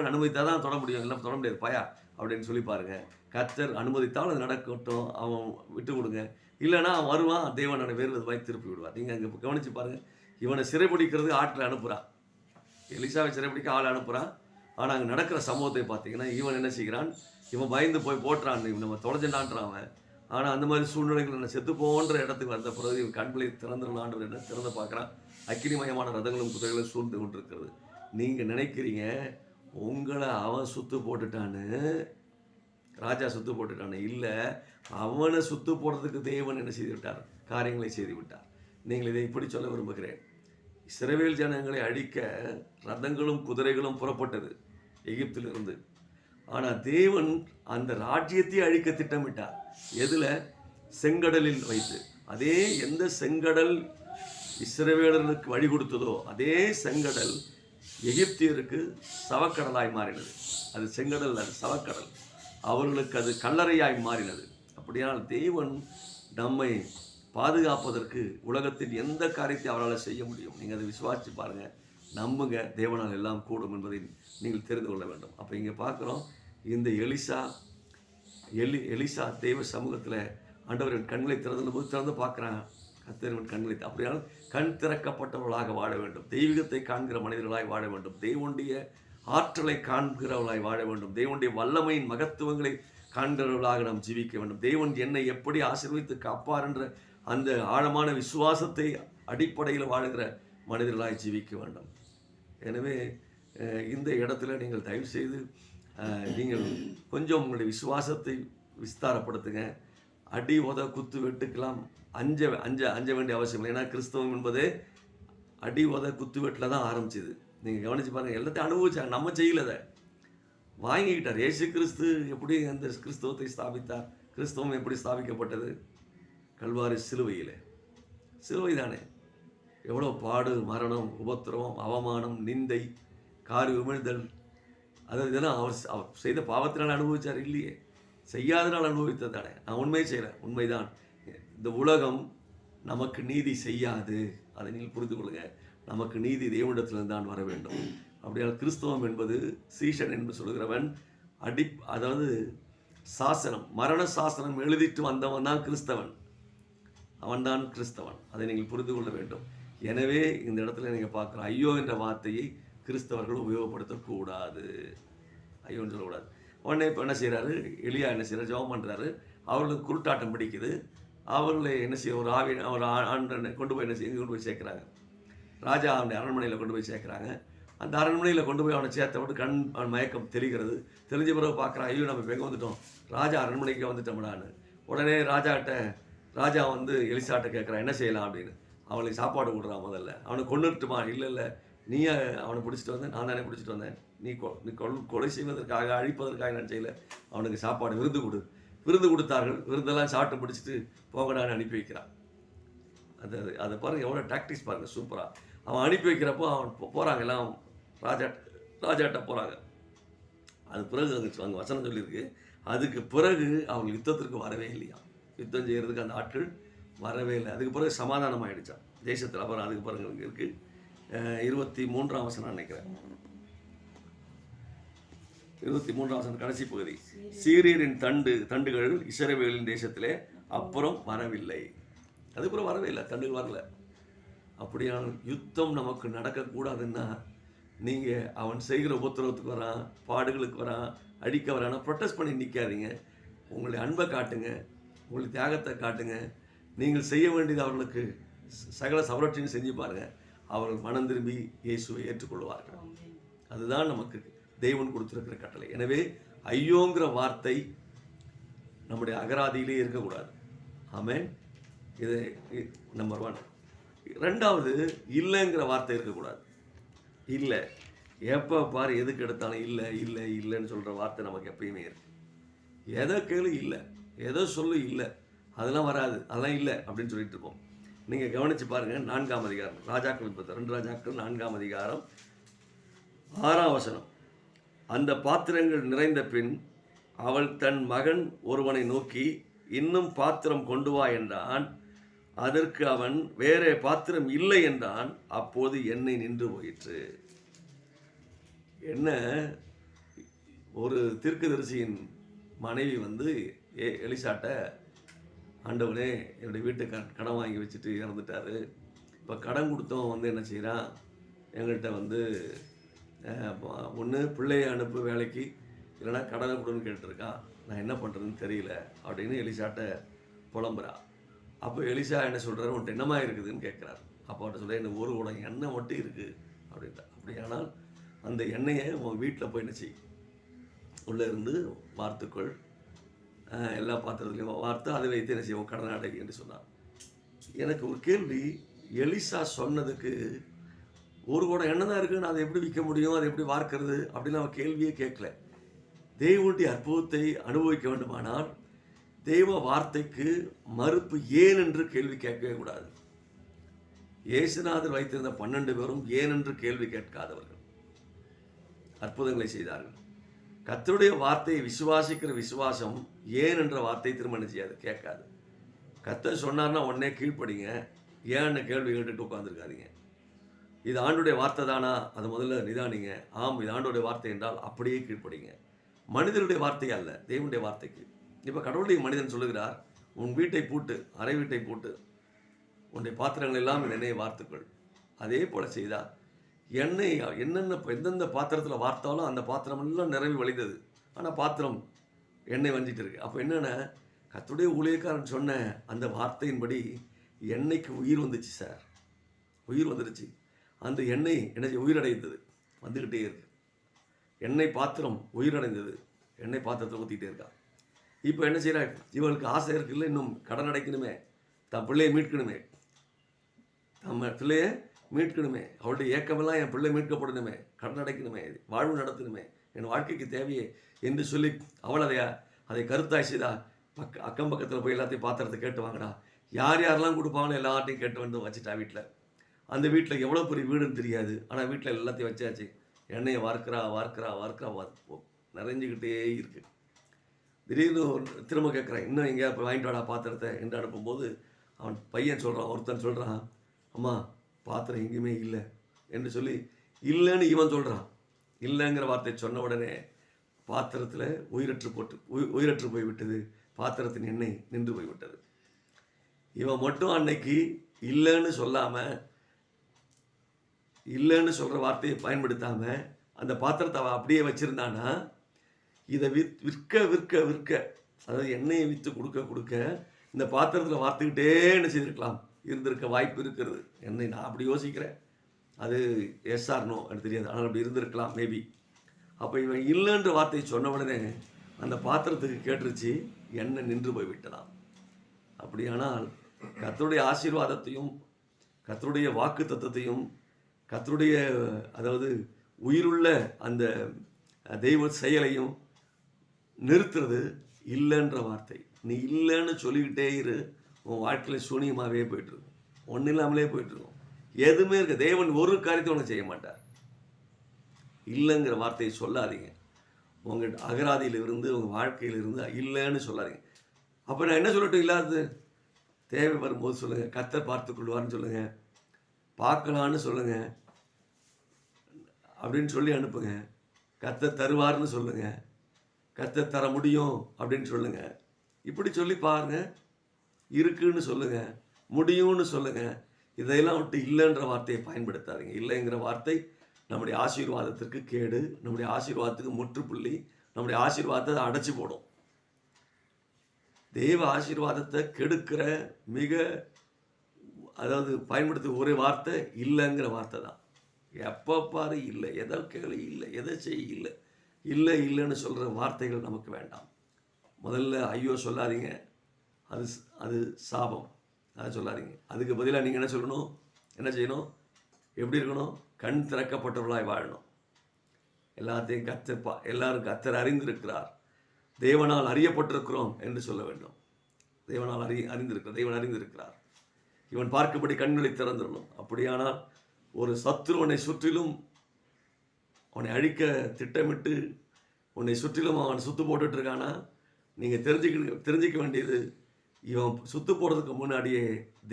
அனுமதித்தால் தான் தொட முடியும், எல்லாம் தொட முடியாது பாயா அப்படின்னு சொல்லி பாருங்கள். கர்த்தர் அனுமதித்தால் அது நடக்கட்டும், அவன் விட்டு கொடுங்க. இல்லைனா அவன் வருவான், தேவன் வேறு வாய் திருப்பி விடுவார். நீங்கள் அங்கே கவனித்து பாருங்கள். இவனை சிறைப்பிடிக்கிறது ஆட்களை அனுப்புகிறான், எலிசாவை சிறைப்பிடிக்க ஆளை அனுப்புகிறான். ஆனால் அங்கே நடக்கிற சம்பவத்தை பார்த்தீங்கன்னா இவன் என்ன செய்கிறான், இவன் பயந்து போய் போட்டுறான், நம்ம தொலைஞ்சண்டான்றான் அவன். ஆனால் அந்த மாதிரி சூழ்நிலைகள் என்ன செத்து போன்ற இடத்துக்கு வந்த பிறகு இவன் கண்களை திறந்துடலான்ற என்ன திறந்து பார்க்குறான். அக்கினிமயமான ரதங்களும் குதிரைகளும் சூழ்ந்து கொண்டிருக்கிறது. நீங்கள் நினைக்கிறீங்க உங்களை அவன் சுத்து போட்டுட்டான்னு, ராஜா சுத்து போட்டுட்டான்னு. இல்லை, அவனை சுத்து போடுறதுக்கு தேவன் என்ன செய்து விட்டார், காரியங்களை செய்து விட்டார். நீங்கள் இதை இப்படி சொல்ல விரும்புகிறேன். இஸ்ரவேல் ஜனங்களை அழிக்க ரதங்களும் குதிரைகளும் புறப்பட்டது எகிப்திலிருந்து. ஆனால் தேவன் அந்த ராஜ்யத்தை அழிக்க திட்டமிட்டார். எதில்? செங்கடலில் வைத்து. அதே எந்த செங்கடல் இஸ்ரவேலர்களுக்கு வழி கொடுத்ததோ அதே செங்கடல் எகிப்தியருக்கு சவக்கடலாய் மாறினது. அது செங்கடல், அது சவக்கடல். அவர்களுக்கு அது கல்லறையாய் மாறினது. அப்படியானால் தேவன் நம்மை பாதுகாப்பதற்கு உலகத்தில் எந்த காரியத்தை அவரால் செய்ய முடியும். நீங்கள் அதை விசுவாசித்து பாருங்கள், நம்புங்க, தேவனால் எல்லாம் கூடும் என்பதை நீங்கள் தெரிந்து கொள்ள வேண்டும். அப்போ இங்கே பார்க்குறோம், இந்த எலிசா தெய்வ சமூகத்தில் ஆண்டவரின் கண்களை திறந்து பார்க்குறாங்க. கர்த்தரின் கண்களை, அப்படியானால் கண் திறக்கப்பட்டவர்களாக வாழ வேண்டும். தெய்வீகத்தை காண்கிற மனிதர்களாய் வாழ வேண்டும். தேவனுடைய ஆற்றலை காண்கிறவர்களாய் வாழ வேண்டும். தேவனுடைய வல்லமையின் மகத்துவங்களை காண்கிறவர்களாக நாம் ஜீவிக்க வேண்டும். தேவன் என்னை எப்படி ஆசீர்வதித்து காப்பார் என்ற அந்த ஆழமான விசுவாசத்தை அடிப்படையில் வாழுகிற மனிதர்களாய் ஜீவிக்க வேண்டும். எனவே இந்த இடத்துல நீங்கள் தயவு செய்து நீங்கள் கொஞ்சம் உங்களுடைய விசுவாசத்தை விஸ்தாரப்படுத்துங்க. அடி உத குத்து வெட்டுக்கெல்லாம் அஞ்ச வேண்டிய அவசியம் இல்லை. ஏன்னா கிறிஸ்தவம் என்பது அடி உத குத்து வெட்டில் தான் ஆரம்பிச்சிது. நீங்கள் கவனித்து பாருங்கள், எல்லாத்தையும் அனுபவிச்சாங்க, நம்ம செய்யலதை வாங்கிக்கிட்டார். இயேசு கிறிஸ்து எப்படி அந்த கிறிஸ்தவத்தை ஸ்தாபித்தார்? கிறிஸ்தவம் எப்படி ஸ்தாபிக்கப்பட்டது? கல்வாரி சிலுவை தானே. எவ்வளோ பாடு, மரணம், உபத்திரவம், அவமானம், நிந்தை, காரி உமிழ்தல், இதெல்லாம் அவர் செய்த பாவத்தினால் அனுபவித்தார் இல்லையே, செய்யாதனால் அனுபவித்தது தானே. நான் உண்மையை செய்கிறேன், உண்மைதான். இந்த உலகம் நமக்கு நீதி செய்யாது, அதை நீங்கள் புரிந்து கொள்ளுங்க. நமக்கு நீதி தேவனிடத்திலிருந்து தான் வர வேண்டும். அப்படியால் கிறிஸ்தவம் என்பது சீஷன் என்று சொல்கிறவன் அதாவது சாசனம், மரண சாசனம் எழுதிட்டு வந்தவன் தான் கிறிஸ்தவன். அவன்தான் கிறிஸ்தவன். அதை நீங்கள் புரிந்து கொள்ள வேண்டும். எனவே இந்த இடத்துல நீங்கள் பார்க்குற ஐயோ என்ற வார்த்தையை கிறிஸ்தவர்கள் உபயோகப்படுத்தக்கூடாது. ஐயோன்னு சொல்லக்கூடாது. உடனே இப்போ என்ன செய்கிறாரு, எலியா என்ன செய்கிறார், ஜெபம் பண்ணுறாரு. அவர்களுக்கு குருட்டாட்டம் பிடிக்குது. அவர்களை என்ன செய்ய, ஒரு ஆண்டனை கொண்டு போய் கொண்டு போய் சேர்க்குறாங்க. ராஜா அவனுடைய அரண்மனையில் கொண்டு போய் சேர்க்குறாங்க. அந்த அரண்மனையில் கொண்டு போய் அவனை சேர்த்த விட்டு அவன் மயக்கம் தெரிகிறது. தெரிஞ்ச பிறகு பார்க்குறான், ஐயோ நம்ம எங்கே வந்துட்டோம், ராஜா அரண்மனைக்கு வந்துட்டோம்டான்னு. உடனே ராஜா எலிசாட்ட கேட்குறான், என்ன செய்யலாம் அப்படின்னு. அவனுக்கு சாப்பாடு கொடுறான். முதல்ல அவனை கொண்டுட்டுமா, இல்லை நீ அவனை பிடிச்சிட்டு வந்தேன், நான் தானே பிடிச்சிட்டு வந்தேன், நீ கொலை செய்வதற்காக அழிப்பதற்காக நான் செய்யலை, அவனுக்கு சாப்பாடு விருந்து கொடுத்தார்கள். விருந்தெல்லாம் சாப்பிட்டு பிடிச்சிட்டு போங்கடான்னு அனுப்பி வைக்கிறான். அதை பாருங்கள், எவ்வளோ டாக்டிக்ஸ் பாருங்கள், சூப்பராக. அவன் அனுப்பி வைக்கிறப்போ அவன் போகிறாங்க, எல்லாம் ராஜாட்ட போகிறாங்க. அது பிறகு அங்கே வசனம் சொல்லியிருக்கு, அதுக்கு பிறகு அவங்க யுத்தத்திற்கு வரவே இல்லையா, யுத்தம் செய்கிறதுக்கு அந்த ஆட்கள் வரவே இல்லை. அதுக்கு பிறகு சமாதானம் ஆகிடுச்சான் தேசத்தில். அப்புறம் அதுக்கு பிறகு இங்கே இருக்குது 23ஆம் வசனம் நினைக்கிறேன், 23ஆம் வசனம் கடைசி பகுதி. சீரியரின் தண்டுகள் இஸ்ரவேலின் தேசத்திலே அப்புறம் வரவில்லை. அதுக்கப்புறம் வரவே இல்லை, தண்டுகள் வரல. அப்படியான யுத்தம் நமக்கு நடக்கக்கூடாதுன்னா நீங்கள் அவன் செய்கிற உபத்திரவத்துக்கு வரான், பாடுகளுக்கு வரான், அடிக்க வரானா ப்ரொட்டஸ்ட் பண்ணி நிற்காதீங்க. உங்களுடைய அன்பை காட்டுங்க, உங்களுடைய தியாகத்தை காட்டுங்க. நீங்கள் செய்ய வேண்டியது அவர்களுக்கு சகல சவரட்சியும் செஞ்சு பாருங்கள். அவர்கள் மனம் திரும்பி இயேசுவை ஏற்றுக்கொள்வார்கள். அதுதான் நமக்கு தெய்வன் கொடுத்துருக்கிற கட்டளை. எனவே ஐயோங்கிற வார்த்தை நம்முடைய அகராதியிலே இருக்கக்கூடாது. ஆமென். இது நம்பர் 1. 2வது, இல்லைங்கிற வார்த்தை இருக்கக்கூடாது. இல்லை, எப்போ பாரு எதுக்கு எடுத்தாலும் இல்லைன்னு சொல்கிற வார்த்தை நமக்கு எப்பயுமே இருக்கு. எதை கேளு இல்லை, எதோ சொல்லு இல்லை, அதெல்லாம் வராது, அதெல்லாம் இல்லை அப்படின்னு சொல்லிட்டு இருப்போம். நீங்கள் கவனித்து பாருங்கள், 4ஆம் அதிகாரம், ராஜாக்கள் 2 ராஜாக்கள் 4ஆம் அதிகாரம் 6ஆம் வசனம். அந்த பாத்திரங்கள் நிறைந்த பின் அவள் தன் மகன் ஒருவனை நோக்கி, இன்னும் பாத்திரம் கொண்டு வா என்றான். அதற்கு அவன், வேறே பாத்திரம் இல்லை என்றான். அப்போது எண்ணெய் நின்று போயிற்று. என்ன, ஒரு தீர்க்கதரிசியின் மனைவி எலிசாட்ட, ஆண்டவனே என்னுடைய வீட்டுக்கு கடன் வாங்கி வச்சுட்டு இறந்துட்டாரு, இப்போ கடன் கொடுத்தவன் என்ன செய்கிறான், எங்கள்கிட்ட ஒன்று பிள்ளையை அனுப்பு வேலைக்கு, இல்லைனா கடனை கொடுன்னு கேட்டுருக்கான், நான் என்ன பண்ணுறதுன்னு தெரியல அப்படின்னு எலிசாட்ட புலம்புறா. அப்போ எலிசா என்ன சொல்கிறாரு, உன்ட்டு என்னமா இருக்குதுன்னு கேட்குறாரு. அப்போ அவட்ட சொல்ல, எனக்கு ஒரு குடம் எண்ணெய் மட்டும் இருக்குது அப்படின்ட்டா. அப்படியானால் அந்த எண்ணெயை உன் வீட்டில் போய் என்ன செய், உள்ளே இருந்து வார்த்துக்கள், எல்லா பாத்திரத்துலையும் வார்த்து அதை வைத்து என்ன செய்வோம், கடன் அடைவி என்று சொன்னார். எனக்கு ஒரு கேள்வி, எலிசா சொன்னதுக்கு ஒரு குடம் எண்ணெய் தான் இருக்குன்னு அதை எப்படி விற்க முடியும், அதை எப்படி வார்க்கிறது அப்படின்னு அவன் கேள்வியே கேட்கல. தேவனுடைய அற்புதத்தை அனுபவிக்க வேண்டுமானால் தெய்வ வார்த்தைக்கு மறுப்பு ஏன் என்று கேள்வி கேட்கவே கூடாது. இயேசுநாதர் வைத்திருந்த 12 பேரும் ஏன் என்று கேள்வி கேட்காதவர்கள், அற்புதங்களை செய்தார்கள். கர்த்தருடைய வார்த்தையை விசுவாசிக்கிற விசுவாசம் ஏன் என்ற வார்த்தை திரும்ப செய்யாது, கேட்காது. கர்த்தர் சொன்னார்னா உடனே கீழ்ப்படிங்க, ஏன்னு கேள்வி கேட்டுட்டு உட்காந்துருக்காதீங்க. இது ஆண்டுடைய வார்த்தை தானா, அது முதல்ல நிதானிங்க. ஆம், இது ஆண்டுடைய வார்த்தை என்றால் அப்படியே கீழ்ப்படிங்க. மனிதனுடைய வார்த்தை அல்ல, தேவனுடைய வார்த்தைக்கு. இப்போ கடவுளுடைய மனிதன் சொல்லுகிறார், உன் வீட்டை பூட்டு, அறை வீட்டை பூட்டு, உன்னுடைய பாத்திரங்கள் எல்லாம் எண்ணெயை வார்த்துக்கள். அதே போல செய்தால் எண்ணெய் எந்தெந்த பாத்திரத்தில் வார்த்தாலும் அந்த பாத்திரம் எல்லாம் நிரம்பி வழிந்தது. ஆனால் பாத்திரம் எண்ணெய் வஞ்சிட்டு இருக்கு. அப்போ என்னென்ன, கர்த்தருடைய ஊழியக்காரன் சொன்ன அந்த வார்த்தையின்படி எண்ணெய்க்கு உயிர் வந்துச்சு சார், உயிர் வந்துடுச்சு. அந்த எண்ணெய் என்ன உயிரடைந்தது, வந்துக்கிட்டே இருக்கு. எண்ணெய் பாத்திரம் உயிரடைந்தது, எண்ணெய் பாத்திரத்தை ஊற்றிக்கிட்டே இருக்கா. இப்போ என்ன செய்யறா, இவளுக்கு ஆசை இருக்குல்ல, இன்னும் கடன் அடைக்கணுமே, தன் பிள்ளையை மீட்கணுமே, நம்ம பிள்ளையை மீட்கணுமே, அவளுடைய ஏக்கமெல்லாம் என் பிள்ளை மீட்கப்படணுமே, கடன் அடைக்கணுமே, வாழ்வு நடத்தணுமே, என் வாழ்க்கைக்கு தேவையே என்று சொல்லி அவள் அதை கருத்தாய் செய்தா. அக்கம் பக்கத்தில் போய் எல்லாத்தையும் பாத்திரத்தை கேட்டு வாங்கடா, யார் யாரெல்லாம் கொடுப்பாங்களோ எல்லாத்தையும் கேட்டு வந்து வச்சுட்டா வீட்டில். அந்த வீட்டில் எவ்வளோ பெரிய வீடுன்னு தெரியாது, ஆனால் வீட்டில் எல்லாத்தையும் வச்சாச்சு. எண்ணெயை வார்க்கிறா நிறைஞ்சிக்கிட்டே இருக்கு. திடீர்னு திரும்ப கேட்குறான், இன்னும் எங்கேயா போய் வாங்கிட்டு வாடா பாத்திரத்தை என்று அனுப்பும்போது அவன் பையன் சொல்கிறான், ஒருத்தன் சொல்கிறான், அம்மா பாத்திரம் எங்கேயுமே இல்லை என்று சொல்லி இல்லைன்னு இவன் சொல்கிறான். இல்லைங்கிற வார்த்தை சொன்ன உடனே பாத்திரத்தில் உயிரற்று போய்விட்டது, பாத்திரத்தின் எண்ணெய் நின்று போய்விட்டது. இவன் மட்டும் அன்னைக்கு இல்லைன்னு சொல்லாமல், இல்லைன்னு சொல்கிற வார்த்தையை பயன்படுத்தாமல் அந்த பாத்திரத்தை அவன் அப்படியே வச்சுருந்தானா, இதை விற்க அதாவது எண்ணெயை விற்று கொடுக்க இந்த பாத்திரத்தில் வார்த்துக்கிட்டே என்ன செய்திருக்கலாம், இருந்திருக்க வாய்ப்பு இருக்கிறது. எண்ணெய் நான் அப்படி யோசிக்கிறேன், அது எஸ்ஆர்னோ எனக்கு தெரியாது, ஆனால் அப்படி இருந்திருக்கலாம் மேபி. அப்போ இவன் இல்லைன்ற வார்த்தையை சொன்ன உடனே அந்த பாத்திரத்துக்கு கேட்டுருச்சு, எண்ணெய் நின்று போய் விட்டதாம். அப்படியானால் கர்த்தருடைய ஆசீர்வாதத்தையும் கர்த்தருடைய வாக்கு தத்தத்தையும் கர்த்தருடைய அதாவது உயிருள்ள அந்த தெய்வ செயலையும் நிறுத்துறது இல்லைன்ற வார்த்தை. நீ இல்லைன்னு சொல்லிக்கிட்டே இரு, உன் வாழ்க்கையில் சூனியமாகவே போயிட்டுருக்கும், ஒன்றும் இல்லாமலே போயிட்டுருக்கும், எதுவுமே இருக்க. தேவன் ஒரு காரியத்தை உனக்கு செய்ய மாட்டார். இல்லைங்கிற வார்த்தையை சொல்லாதீங்க. உங்கள் அகராதியிலிருந்து உங்கள் வாழ்க்கையிலிருந்து இல்லைன்னு சொல்லாதீங்க. அப்போ நான் என்ன சொல்லட்டும், இல்லாதது தேவை வரும்போது சொல்லுங்கள், கர்த்தர் பார்த்து கொள்வார்னு சொல்லுங்கள், பார்க்கலான்னு சொல்லுங்கள் அப்படின்னு சொல்லி அனுப்புங்க. கர்த்தர் தருவார்னு சொல்லுங்கள், கர்த்தர் தர முடியும் அப்படின்னு சொல்லுங்கள். இப்படி சொல்லி பாருங்கள், இருக்குன்னு சொல்லுங்கள், முடியும்னு சொல்லுங்கள். இதையெல்லாம் விட்டு இல்லைன்ற வார்த்தையை பயன்படுத்தாதீங்க. இல்லைங்கிற வார்த்தை நம்முடைய ஆசீர்வாதத்திற்கு கேடு, நம்முடைய ஆசீர்வாதத்துக்கு முற்றுப்புள்ளி, நம்முடைய ஆசீர்வாதத்தை அடைச்சி போடும். தெய்வ ஆசீர்வாதத்தை கெடுக்கிற அதாவது பயன்படுத்த ஒரே வார்த்தை இல்லைங்கிற வார்த்தை தான். எப்போ பாரு இல்லை, எதை கேள்வி இல்லை, எதை செய்ய இல்லைன்னு சொல்கிற வார்த்தைகள் நமக்கு வேண்டாம். முதல்ல ஐயோ சொல்லாதீங்க, அது சாபம், அதை சொல்லாதீங்க. அதுக்கு பதிலாக நீங்கள் என்ன சொல்லணும், என்ன செய்யணும், எப்படி இருக்கணும், கண் திறக்கப்பட்டவர்களாய் வாழணும். எல்லாத்தையும் எல்லாரும் கர்த்தர் அறிந்திருக்கிறார், தேவனால் அறியப்பட்டிருக்கிறோம் என்று சொல்ல வேண்டும். தேவனால் தேவன் அறிந்திருக்கிறார், இவன் பார்க்கும்படி கண்களை திறந்துடணும். அப்படியானால் ஒரு சத்துருவனை சுற்றிலும் அவனை அழிக்க திட்டமிட்டு உன்னை சுற்றிலும் அவன் சுத்து போட்டுட்டு இருக்கானா, நீங்கள் தெரிஞ்சிக்க வேண்டியது, இவன் சுத்து போடுறதுக்கு முன்னாடியே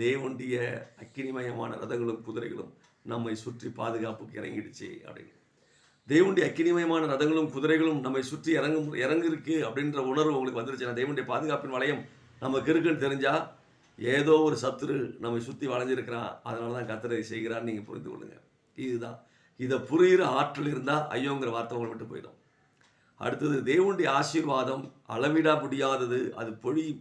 தேவனுடைய அக்கினிமயமான ரதங்களும் குதிரைகளும் நம்மை சுற்றி பாதுகாப்புக்கு இறங்கிடுச்சு அப்படின்னு. தேவனுடைய அக்கினிமயமான ரதங்களும் குதிரைகளும் நம்மை சுற்றி இறங்கிருக்கு அப்படின்ற உணர்வு உங்களுக்கு வந்துருச்சுன்னா, தேவனுடைய பாதுகாப்பின் வளையம் நமக்கு இருக்குன்னு தெரிஞ்சால், ஏதோ ஒரு சத்துரு நம்மை சுற்றி வளைஞ்சிருக்கிறான், அதனால தான் கர்த்தரை செய்கிறான்னு நீங்கள் புரிந்து கொள்ளுங்கள். இதுதான், இதை புரிகிற ஆற்றல் இருந்தால் ஐயோங்கிற வார்த்தை உங்களை விட்டு போயிடும். அடுத்தது, தேவனுடைய ஆசீர்வாதம் அளவிட முடியாதது, அது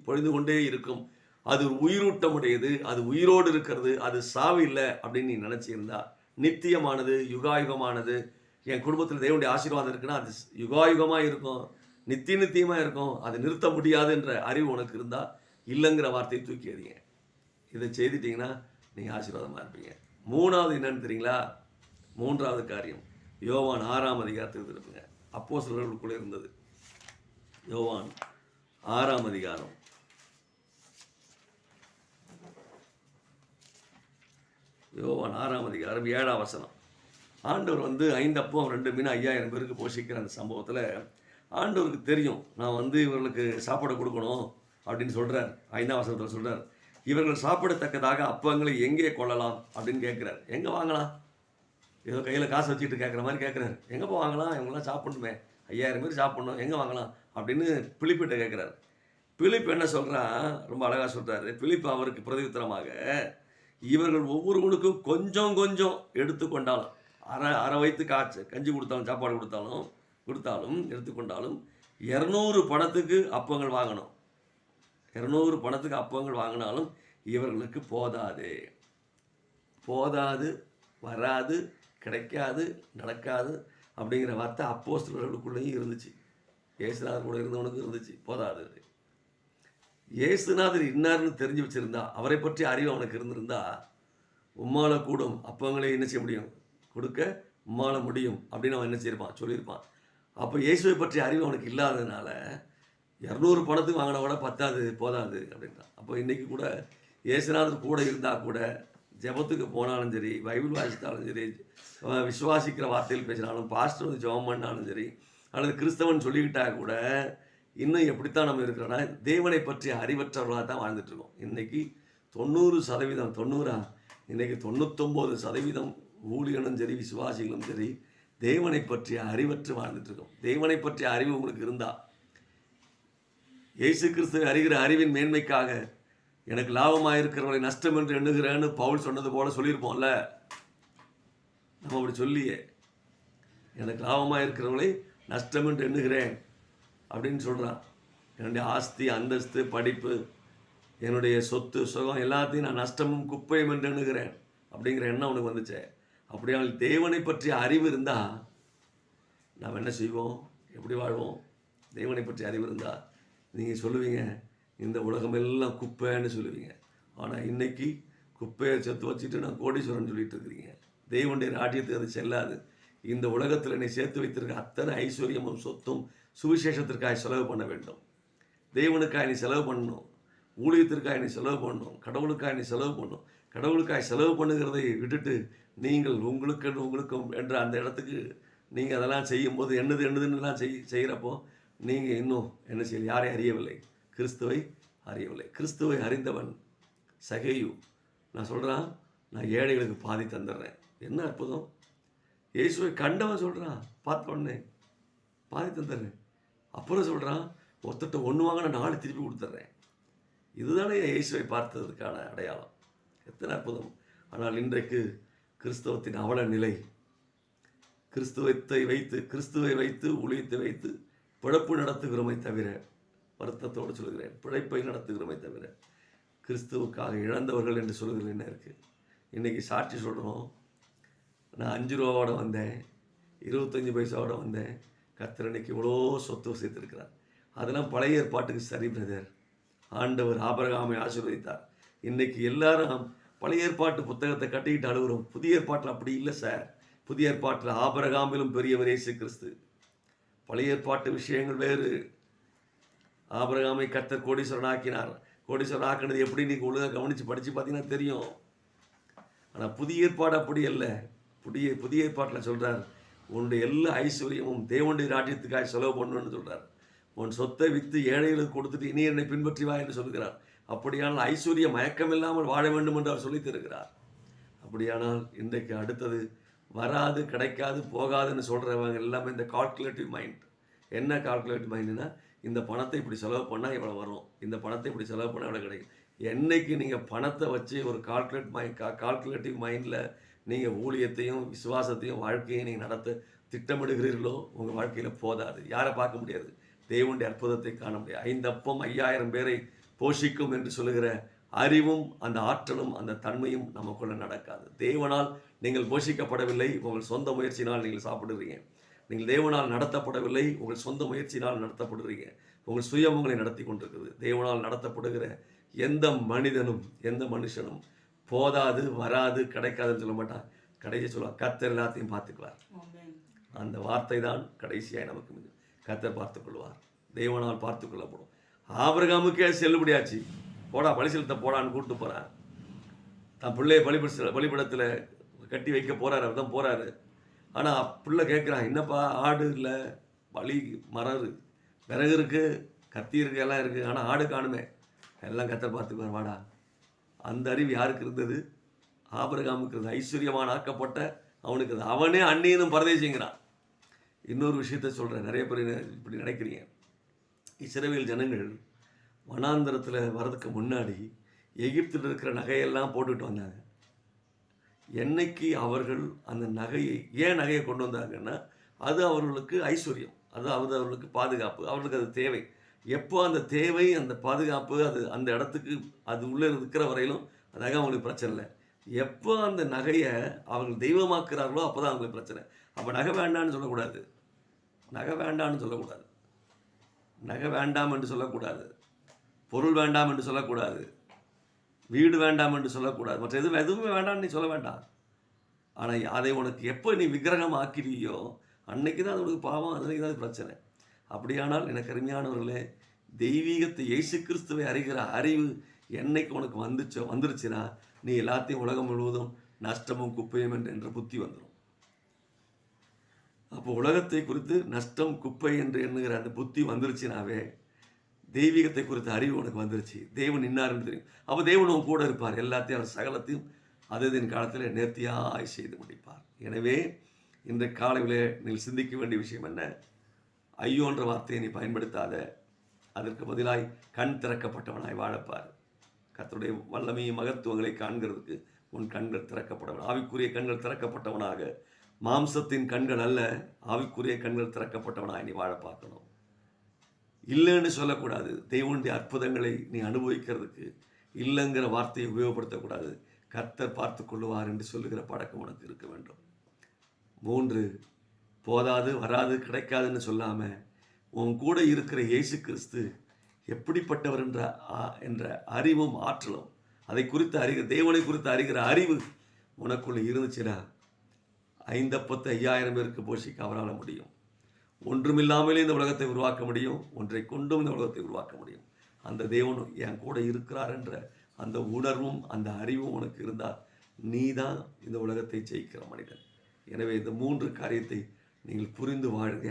பொழிந்து கொண்டே இருக்கும், அது உயிரூட்டமுடையது, அது உயிரோடு இருக்கிறது, அது சாவு இல்லை அப்படின்னு நீ நினச்சிருந்தா, நித்தியமானது, யுகாயுகமானது. என் குடும்பத்தில் தேவனுடைய ஆசீர்வாதம் இருக்குன்னா அது யுகாயுகமாக இருக்கும், நித்தியமாக இருக்கும், அது நிறுத்த முடியாதுன்ற அறிவு உனக்கு இருந்தால் இல்லைங்கிற வார்த்தையை தூக்கி எறிங்க. இதை செய்துட்டிங்கன்னா நீங்கள் ஆசீர்வாதமாக இருப்பீங்க. மூணாவது என்னன்னு தெரியுங்களா, மூன்றாவது காரியம் யோவான் 6ஆம் அதிகாரத்துக்கு திருப்புங்க. அப்போஸ்தலர்களுக்குள்ளே இருந்தது. யோவான் 6ஆம் அதிகாரம். யோவான் 6ஆம் அதிகாரம் 7ஆம் வசனம். ஆண்டவர் 5 அப்பம் 2 மீன் 5000 பேருக்கு போஷிக்கிற அந்த சம்பவத்தில் ஆண்டவருக்கு தெரியும், நான் இவர்களுக்கு சாப்பாடு கொடுக்கணும் அப்படின்னு சொல்கிறார். 5ஆம் வசனத்தில் சொல்கிறார், இவர்கள் சாப்பிடத்தக்கதாக அப்பங்களை எங்கே கொள்ளலாம் அப்படின்னு கேட்குறாரு. எங்கே வாங்கலாம்? ஏதோ கையில் காசு வச்சுக்கிட்டு கேட்குற மாதிரி கேட்குறாரு. எங்கேப்போ வாங்கலாம்? இவங்களாம் சாப்பிடணுமே, 5000 பேர் சாப்பிடணும், எங்கே வாங்கலாம் அப்படின்னு பிலிப்பிட்ட கேட்குறாரு. பிலிப் என்ன சொல்கிறான்? ரொம்ப அழகாக சொல்கிறாரு. பிலிப் அவருக்கு பிரதியுத்தரமாக, இவர்கள் ஒவ்வொருவனுக்கும் கொஞ்சம் கொஞ்சம் எடுத்துக்கொண்டாலும், அரை வயிற்று கஞ்சி கொடுத்தாலும், சாப்பாடு கொடுத்தாலும் எடுத்துக்கொண்டாலும் 200 பணத்துக்கு அப்பங்கள் வாங்கணும். 200 பணத்துக்கு அப்பங்கள் வாங்கினாலும் இவர்களுக்கு போதாது, வராது, கிடைக்காது, நடக்காது அப்படிங்கிற வார்த்தை அப்போஸ்தலர்களுக்குள்ளேயும் இருந்துச்சு. இயேசுநாதர் கூட இருந்தவனுக்கு இருந்துச்சு. போதாது. இயேசுநாதர் இன்னார்னு தெரிஞ்சு வச்சுருந்தா, அவரை பற்றி அறிவு அவனுக்கு இருந்திருந்தா, உம்மால கூடும் அப்பங்களை என்ன செய்ய முடியும், கொடுக்க உம்மால முடியும் அப்படின்னு அவன் என்ன செய்யிருப்பான், சொல்லியிருப்பான். அப்போ இயேசுவை பற்றி அறிவு அவனுக்கு இல்லாததுனால 200 பணத்துக்கு வாங்கினா கூட போதாது அப்படின்றான். அப்போ இன்றைக்கி கூட இயேசுநாதர் கூட இருந்தால் கூட, ஜெபத்துக்கு போனாலும் சரி, பைபிள் வாசித்தாலும் சரி, விசுவாசிக்கிற வார்த்தையில் பேசினாலும், பாஸ்டர் ஜெபம் பண்ணாலும் சரி, அல்லது கிறிஸ்தவன் சொல்லிக்கிட்டா கூட, இன்னும் எப்படித்தான் நம்ம இருக்கிறோன்னா, தேவனை பற்றி அறிவற்றவர்களாக தான் வாழ்ந்துட்டுருக்கோம். இன்றைக்கி 90%, இன்றைக்கி 99% ஊழியனும் சரி, விசுவாசிகளும் சரி, தேவனை பற்றிய அறிவற்று வாழ்ந்துட்டுருக்கோம். தேவனை பற்றிய அறிவு உங்களுக்கு இருந்தால், இயேசு கிறிஸ்துவை அறிகிற அறிவின் மேன்மைக்காக எனக்கு லாபமாக இருக்கிறவர்களை நஷ்டம் என்று எண்ணுகிறேன்னு பவுல் சொன்னது போல சொல்லியிருப்போம்ல. நம்ம அப்படி சொல்லியே, எனக்கு லாபமாக இருக்கிறவர்களை நஷ்டம் என்று எண்ணுகிறேன் அப்படின்னு சொல்கிறான். என்னுடைய ஆஸ்தி, அந்தஸ்து, படிப்பு, என்னுடைய சொத்து, சுகம் எல்லாத்தையும் நான் நஷ்டமும் குப்பையும் என்று எண்ணுகிறேன் அப்படிங்கிற எண்ணம் அவனுக்கு வந்துச்சே. அப்படியால் தேவனை பற்றிய அறிவு இருந்தால் நாம் என்ன செய்வோம், எப்படி வாழ்வோம்? தேவனை பற்றிய அறிவு இருந்தால் நீங்கள் சொல்லுவீங்க, இந்த உலகமெல்லாம் குப்பைன்னு சொல்லுவீங்க. ஆனால் இன்றைக்கி குப்பையை சேர்த்து வச்சுட்டு நான் கோடீஸ்வரன் சொல்லிட்டு இருக்கிறீங்க. தேவனுடைய ராஜ்யத்துக்கு அது செல்லாது. இந்த உலகத்தில் நீ சேர்த்து வைத்திருக்க அத்தனை ஐஸ்வர்யமும் சொத்தும் சுவிசேஷத்திற்காக செலவு பண்ண வேண்டும். தேவனுக்காக நீ செலவு பண்ணணும், ஊழியத்திற்காக நீ செலவு பண்ணணும், கடவுளுக்காக நீ செலவு பண்ணணும். கடவுளுக்காக செலவு பண்ணுகிறதை விட்டுட்டு நீங்கள் உங்களுக்கும் என்ற அந்த இடத்துக்கு நீங்கள் அதெல்லாம் செய்யும்போது என்னதுன்னெலாம் செய்கிறப்போ நீங்கள் இன்னும் என்ன செய்யலை, யாரை அறியவில்லை, கிறிஸ்துவை அறியவில்லை. கிறிஸ்துவை அறிந்தவன் சகேயு நான் சொல்கிறான், நான் ஏழைகளுக்கு பாதி தந்துடுறேன். என்ன அற்புதம்! இயேசுவை கண்டவன் சொல்கிறான், பார்த்தோன்னே பாதி தந்துடுறேன். அப்புறம் சொல்கிறான், ஒருத்தட்ட 1 வாங்க நான் 4 திருப்பி கொடுத்துட்றேன். இதுதானே இயேசுவை பார்த்ததுக்கான அடையாளம். எத்தனை அற்புதம்! ஆனால் இன்றைக்கு கிறிஸ்தவத்தின் அவல நிலை, கிறிஸ்துவை வைத்து ஊழியத்தை வைத்து பிழைப்பு நடத்துகிறோமை தவிர, வருத்தத்தோடு சொல்கிறேன், பிழைப்பை நடத்துகிறோமை தவிர கிறிஸ்துவுக்காக இழந்தவர்கள் என்று சொல்கிறது என்ன இருக்குது? இன்றைக்கி சாட்சி சொல்கிறோம், நான் 5 ரூபாவோட வந்தேன், 25 பைசாவோட வந்தேன், கர்த்தர் இன்னைக்கு இவ்வளோ சொத்து சேர்த்துருக்கிறார். அதெல்லாம் பழைய ஏற்பாட்டுக்கு சரி பிரதர். ஆண்டவர் ஆபிரகாமை ஆசீர்வதித்தார். இன்றைக்கி எல்லாரும் பழைய ஏற்பாட்டு புத்தகத்தை கட்டிக்கிட்டு அழுகிறோம். புதிய ஏற்பாட்டில் அப்படி இல்லை சார். புதிய ஏற்பாட்டில் ஆபிரகாமிலும் பெரியவர் இயேசு கிறிஸ்து. பழைய ஏற்பாட்டு விஷயங்கள் வேறு. ஆபிரகாமை கர்த்தர் கோடீஸ்வரன் ஆக்கினார். கோடீஸ்வரன் ஆக்கினது எப்படி நீங்கள் ஒழுங்காக கவனித்து படித்து பார்த்தீங்கன்னா தெரியும். ஆனால் புதிய ஏற்பாடு அப்படி அல்ல. புதிய ஏற்பாட்டில் சொல்கிறார், உன்னுடைய எல்லா ஐஸ்வர்யமும் தேவனுடைய ராஜ்யத்துக்காக செலவு பண்ணணும்னு சொல்கிறார். உன் சொத்தை விற்று ஏழைகளுக்கு கொடுத்துட்டு இனி என்னை பின்பற்றி வா என்று சொல்கிறார். அப்படியானால் ஐஸ்வர்ய மயக்கம் இல்லாமல் வாழ வேண்டும் என்று அவர் சொல்லித் தருகிறார். அப்படியானால் இன்றைக்கு அடுத்தது வராது, கிடைக்காது, போகாதுன்னு சொல்கிறவங்க எல்லாமே இந்த கால்குலேட்டிவ் மைண்ட். என்ன கால்குலேட்டிவ் மைண்டுனா, இந்த பணத்தை இப்படி செலவு பண்ணால் இவ்வளோ வரும், இந்த பணத்தை இப்படி செலவு பண்ணால் இவ்வளோ கிடைக்கும். என்றைக்கு நீங்கள் பணத்தை வச்சு ஒரு கால்குலேட்டிவ் மைண்டில் நீங்கள் ஊழியத்தையும் விசுவாசத்தையும் வாழ்க்கையும் நீங்கள் நடத்த திட்டமிடுகிறீர்களோ, உங்கள் வாழ்க்கையில் போதாது. யாரை பார்க்க முடியாது? தேவனுடைய அற்புதத்தை காண முடியாது. 5 அப்பம் 5000 பேரை போஷிக்கும் என்று சொல்லுகிற அறிவும் அந்த ஆற்றலும் அந்த தன்மையும் நமக்குள்ள நடக்காது. தேவனால் நீங்கள் போஷிக்கப்படவில்லை, உங்கள் சொந்த முயற்சியினால் நீங்கள் சாப்பிடுறீங்க. நீங்கள் தேவனால் நடத்தப்படவில்லை, உங்கள் சொந்த முயற்சியினால் நடத்தப்படுறீங்க. உங்கள் சுயம் உங்களை நடத்தி கொண்டிருக்குது. தேவனால் நடத்தப்படுகிற எந்த மனுஷனும் போதாது, வராது, கிடைக்காதுன்னு சொல்ல மாட்டான். கடைசி சொல்லுவான், கர்த்தர் எல்லாத்தையும் பார்த்துக்குவார். அந்த வார்த்தை தான் கடைசியாக நமக்கு கர்த்தர் பார்த்துக் கொள்வார். தேவனால் பார்த்து கொள்ளப்படும். ஆபிரகாமுக்கே செல்லுபடியாச்சு. போடா பலி செலுத்த போடான்னு கூப்பிட்டு போகிறான். தன் பிள்ளையை பலிபடத்தில் கட்டி வைக்க போகிறாரு, அவர் தான் போகிறாரு. ஆனால் பிள்ளை கேட்குறான், என்னப்பா ஆடு இல்லை, பலி மரம் விறகு இருக்குது, கத்தி இருக்குது, எல்லாம் இருக்குது, ஆனால் ஆடு காணுமே. எல்லாம் கத்தர் பார்த்துக்குவார், வாடா. அந்த அறிவு யாருக்கு இருந்தது? ஆபிரகாமுக்கு இருந்தது. ஐஸ்வர்யமான ஆக்கப்பட்ட அவனுக்கு இருந்தது. அவனே அந்நியனும் பரதேசிங்கிறான். இன்னொரு விஷயத்த சொல்கிறேன், நிறைய பேர் இப்படி நினைக்கிறீங்க. இஸ்ரவேல் ஜனங்கள் வனாந்தரத்தில் வர்றதுக்கு முன்னாடி எகிப்தில் இருக்கிற நகையெல்லாம் போட்டுக்கிட்டு வந்தாங்க. என்னைக்கு அவர்கள் அந்த நகையை கொண்டு வந்தாங்கன்னா அது அவர்களுக்கு ஐஸ்வர்யம், அது அவர்களுக்கு பாதுகாப்பு, அவர்களுக்கு அது தேவை. எப்போ அந்த தேவை, அந்த பாதுகாப்பு, அது அந்த இடத்துக்கு அது உள்ளே இருக்கிற வரையிலும் நகை அவங்களுக்கு பிரச்சனை இல்லை. எப்போ அந்த நகையை அவர்கள் தெய்வமாக்குறார்களோ அப்போ தான் அவங்களுக்கு பிரச்சனை. அப்போ நகை வேண்டான்னு சொல்லக்கூடாது, நகை வேண்டான்னு சொல்லக்கூடாது, நகை வேண்டாம் என்று சொல்லக்கூடாது, பொருள் வேண்டாம் என்று சொல்லக்கூடாது, வீடு வேண்டாம் என்று சொல்லக்கூடாது, மற்ற எதுவுமே வேண்டாம்னு நீ சொல்ல வேண்டாம். ஆனால் அதை உனக்கு எப்போ நீ விக்கிரகம் ஆக்கிறியோ அன்னைக்கு தான் அது உனக்கு பாவம், அன்னைக்கு தான் அது பிரச்சனை. அப்படியானால் எனக்கு அருமையானவர்களே, தெய்வீகத்தை இயேசு கிறிஸ்துவை அறிகிற அறிவு என்னைக்கு உனக்கு வந்துருச்சுன்னா நீ எல்லாத்தையும் உலகம் முழுவதும் நஷ்டமும் குப்பையும் என்ற புத்தி வந்துடும். அப்போ உலகத்தை குறித்து நஷ்டம் குப்பை என்று எண்ணுகிற அந்த புத்தி வந்துருச்சுனாவே தெய்வீகத்தை குறித்த அறிவு உனக்கு வந்துருச்சு. தேவன் இன்னார்னு தெரியும். அப்போ தேவன் உன் கூட இருப்பார். எல்லாத்தையும் அவர் சகலத்தையும் அதன் காலத்தில் நேர்த்தியாய் செய்து முடிப்பார். எனவே இன்றைய காலையிலே நீங்கள் சிந்திக்க வேண்டிய விஷயம் என்ன? ஐயோன்ற வார்த்தையை நீ பயன்படுத்தாத. அதற்கு பதிலாய் கண் திறக்கப்பட்டவனாய் வாழப்பார். கர்த்தருடைய வல்லமையும் மகத்துவங்களை காண்கிறதுக்கு உன் கண்கள் திறக்கப்பட்டவன், ஆவிக்குரிய கண்கள் திறக்கப்பட்டவனாக, மாம்சத்தின் கண்கள் அல்ல, ஆவிக்குரிய கண்கள் திறக்கப்பட்டவனாய் நீ வாழ பார்க்கணும். இல்லைன்னு சொல்லக்கூடாது. தேவனுடைய அற்புதங்களை நீ அனுபவிக்கிறதுக்கு இல்லைங்கிற வார்த்தையை உபயோகப்படுத்தக்கூடாது. கர்த்தர் பார்த்து கொள்ளுவார் என்று சொல்லுகிற பழக்கம் உனக்கு இருக்க வேண்டும். 3, போதாது, வராது, கிடைக்காதுன்னு சொல்லாமல் உன் கூட இருக்கிற இயேசு கிறிஸ்து எப்படிப்பட்டவர் என்ற அறிவும் ஆற்றலும், அதை குறித்து தேவனை குறித்து அறிகிற அறிவு உனக்குள்ளே இருந்துச்சுன்னா 5 அப்பத்தை 5000 பேருக்கு போஷிக்க அவரால் முடியும். ஒன்றுமில்லாமலே இந்த உலகத்தை உருவாக்க முடியும், ஒன்றை கொண்டும் இந்த உலகத்தை உருவாக்க முடியும். அந்த தேவன் என் கூட இருக்கிறார் என்ற அந்த உணர்வும் அந்த அறிவும் உனக்கு இருந்தால் நீ தான் இந்த உலகத்தை ஜெயிக்கிற மனிதன். எனவே இந்த 3 காரியத்தை நீங்கள் புரிந்து வாழுங்க.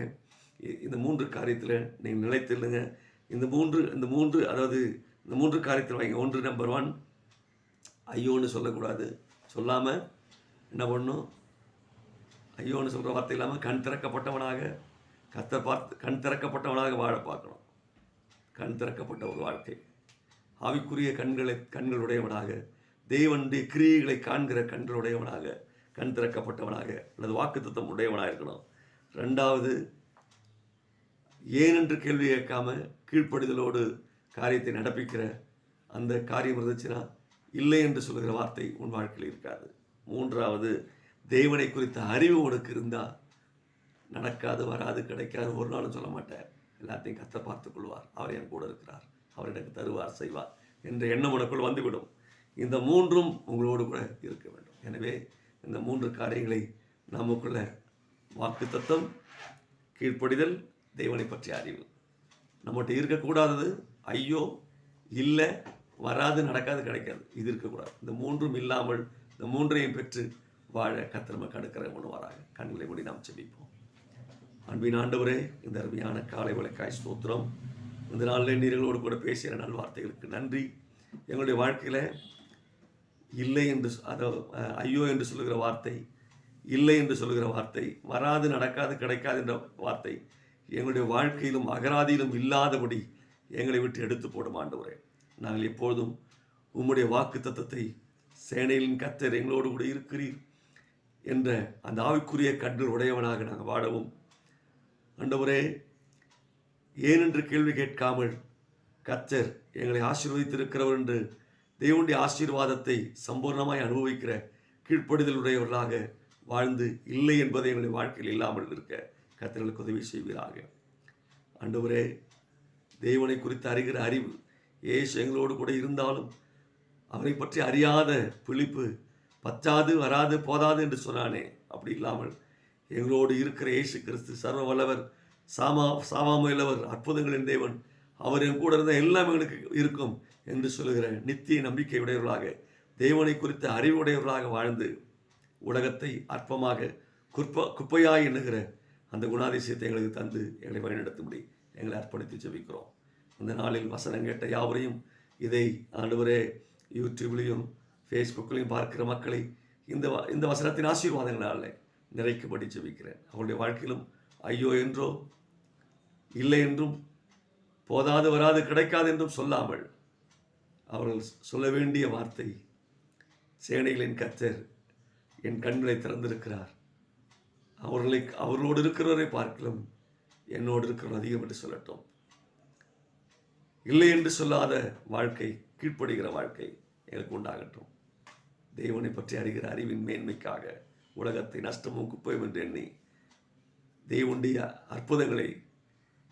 இந்த 3 காரியத்தில் நீங்கள் நிலைத்தில்லுங்க. இந்த மூன்று காரியத்தில் வாங்க. 1, நம்பர் 1, ஐயோன்னு சொல்லக்கூடாது. சொல்லாமல் என்ன பண்ணணும்? ஐயோன்னு சொல்கிற வார்த்தை இல்லாமல் கண் திறக்கப்பட்டவனாக, கர்த்தர் பார்த்து கண் திறக்கப்பட்டவனாக வாழ பார்க்கணும். கண் திறக்கப்பட்ட ஒரு வாழ்க்கை, ஆவிக்குரிய கண்களுடையவனாக, தேவனுடைய கிரியைகளை காண்கிற கண்களுடையவனாக, கண் திறக்கப்பட்டவனாக அல்லது வாக்குத்தத்தம் உடையவனாக இருக்கணும். 2வது, ஏன் என்று கேள்வி கேட்காம கீழ்ப்படிதலோடு காரியத்தை நடப்பிக்கிற அந்த காரியம் இருந்துச்சுன்னா இல்லை என்று சொல்லுகிற வார்த்தை உன் வாழ்க்கையில் இருக்காது. 3வது, தேவனை குறித்த அறிவு உனக்கு இருந்தால் நடக்காது, வராது, கிடைக்காது ஒரு நாளும் சொல்ல மாட்டேன். எல்லாத்தையும் கர்த்தர் பார்த்துக் கொள்வார், அவர் என் கூட இருக்கிறார், அவர் எனக்கு தருவார், செய்வார் என்ற எண்ணம் உனக்குள் வந்துவிடும். இந்த 3ம் உங்களோடு கூட இருக்க வேண்டும். எனவே இந்த 3 காரியங்களை நமக்குள்ள வாக்குத்தத்தம், கீழ்ப்படிதல், தேவனை பற்றிய அறிவு நம்மகிட்ட இருக்கக்கூடாதது ஐயோ, இல்லை, வராது, நடக்காது, கிடைக்காது, இது இருக்கக்கூடாது. இந்த 3ம் இல்லாமல் இந்த 3ஐயும் பெற்று வாழ கர்த்தர் நமக்கு அடுக்கிற உணவாராக. கண்களை மூடி நாம் செபிப்போம். அன்பின் ஆண்டவரே, இந்த அருமையான காலை வேளைக்காய் ஸ்தோத்திரம். இந்த நாளில் நீர்களோடு கூட பேசுகிற நல்வார்த்தைகளுக்கு நன்றி. எங்களுடைய வாழ்க்கையில் இல்லை என்று ஐயோ என்று சொல்லுகிற வார்த்தை, இல்லை என்று சொல்லுகிற வார்த்தை, வராது, நடக்காது, கிடைக்காது என்ற வார்த்தை எங்களுடைய வாழ்க்கையிலும் அகராதியிலும் இல்லாதபடி எங்களை விட்டு எடுத்து போடும் ஆண்டவரே. நாங்கள் எப்பொழுதும் உம்முடைய வாக்கு தத்தத்தை, சேனைகளின் கர்த்தர் எங்களோடு கூட இருக்கிறீர் என்ற அந்த ஆவிக்குரிய கண்கள் உடையவனாக நாங்கள் வாழவும் ஆண்டவரே, ஏனென்று கேள்வி கேட்காமல் கர்த்தர் எங்களை ஆசீர்வதித்திருக்கிறவர் என்று தேவனுடைய ஆசீர்வாதத்தை சம்பூர்ணமாய் அனுபவிக்கிற கீழ்ப்படிதலுடையவர்களாக வாழ்ந்து இல்லை என்பதை எங்களுடைய வாழ்க்கையில் இல்லாமல் இருக்க கர்த்தர்களுக்கு உதவி செய்வீராக. ஆண்டவரே, தேவனை குறித்து அறிகிற அறிவு இயேசு எங்களோடு கூட இருந்தாலும் அவரை பற்றி அறியாத பிழிப்பு பத்தாது, வராது, போதாது என்று சொன்னானே, அப்படி இல்லாமல் எங்களோடு இருக்கிற இயேசு கிறிஸ்து சர்வ வல்லவர், சாவாமல் அவர் அற்புதங்களின் தேவன், அவர் என் கூட இருந்தால் எல்லாம் எங்களுக்கு இருக்கும் என்று சொல்லுகிற நித்திய நம்பிக்கை உடையவர்களாக, தேவனை குறித்த அறிவுடையவர்களாக வாழ்ந்து உலகத்தை அற்பமாக குப்பையாய் எண்ணுகிற அந்த குணாதிசயத்தை எங்களுக்கு தந்து எங்களை வழிநடத்தும்படி எங்களை அர்ப்பணித்து ஜெபிக்கிறோம். இந்த நாளில் வசனம் கேட்ட யாவரையும், இதை ஆண்டவரே யூடியூப்லேயும் ஃபேஸ்புக்லேயும் பார்க்கிற மக்களை இந்த வசனத்தின் ஆசீர்வாதங்களால் நிறைக்கும்படி ஜெபிக்கிறேன். அவருடைய வாழ்க்கையிலும் ஐயோ என்றோ இல்லை என்றும் போதாது வராது கிடைக்காது என்றும் சொல்லாமல் அவர்கள் சொல்ல வேண்டிய வார்த்தை, சேனைகளின் கர்த்தர் என் கண்களை திறந்திருக்கிறார், அவர்களோடு இருக்கிறவரை பார்க்கலாம் என்னோடு இருக்கிறவர் அதிகம் என்று சொல்லட்டும். இல்லை என்று சொல்லாத வாழ்க்கை, கீழ்ப்படுகிற வாழ்க்கை எங்களுக்கு உண்டாகட்டும். தேவனை பற்றி அறிகிற அறிவின் மேன்மைக்காக உலகத்தை நஷ்டமும் குப்பையும் என்று எண்ணி தேவனுடைய அற்புதங்களை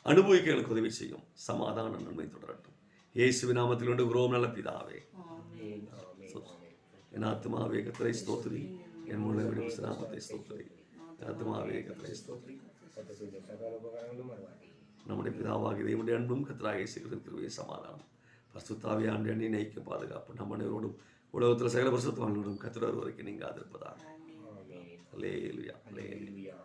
அனுபவிக்க எங்களுக்கு உதவி செய்யும். சமாதான நன்மை தொடரட்டும். இயேசுவின் நாமத்தில் வேண்டுகிறோம் நல்ல பிதாவே. என் ஆத்மாவே கர்த்தரை ஸ்தோத்திரி, என் முழு நாமத்தை ஸ்தோத்திரி. ஆத்மாவே கர்த்தரை ஸ்தோத்திரி. நம்முடைய பிதாவாகிய தேவனுடைய அன்பும் கர்த்தராகிய இயேசு கிறிஸ்துவின் கிருபையும் சமாதானம் பரிசுத்த ஆவியானவருடைய அன்பின் பாதுகாப்பு நம் அனைவரோடும் உலகத்தில் சகல பரிசுத்தவான்களோடும் கர்த்தர் ஒருவரைக்கும் நீங்காதிருப்பதாக. அல்லேலூயா, அல்லேலூயா.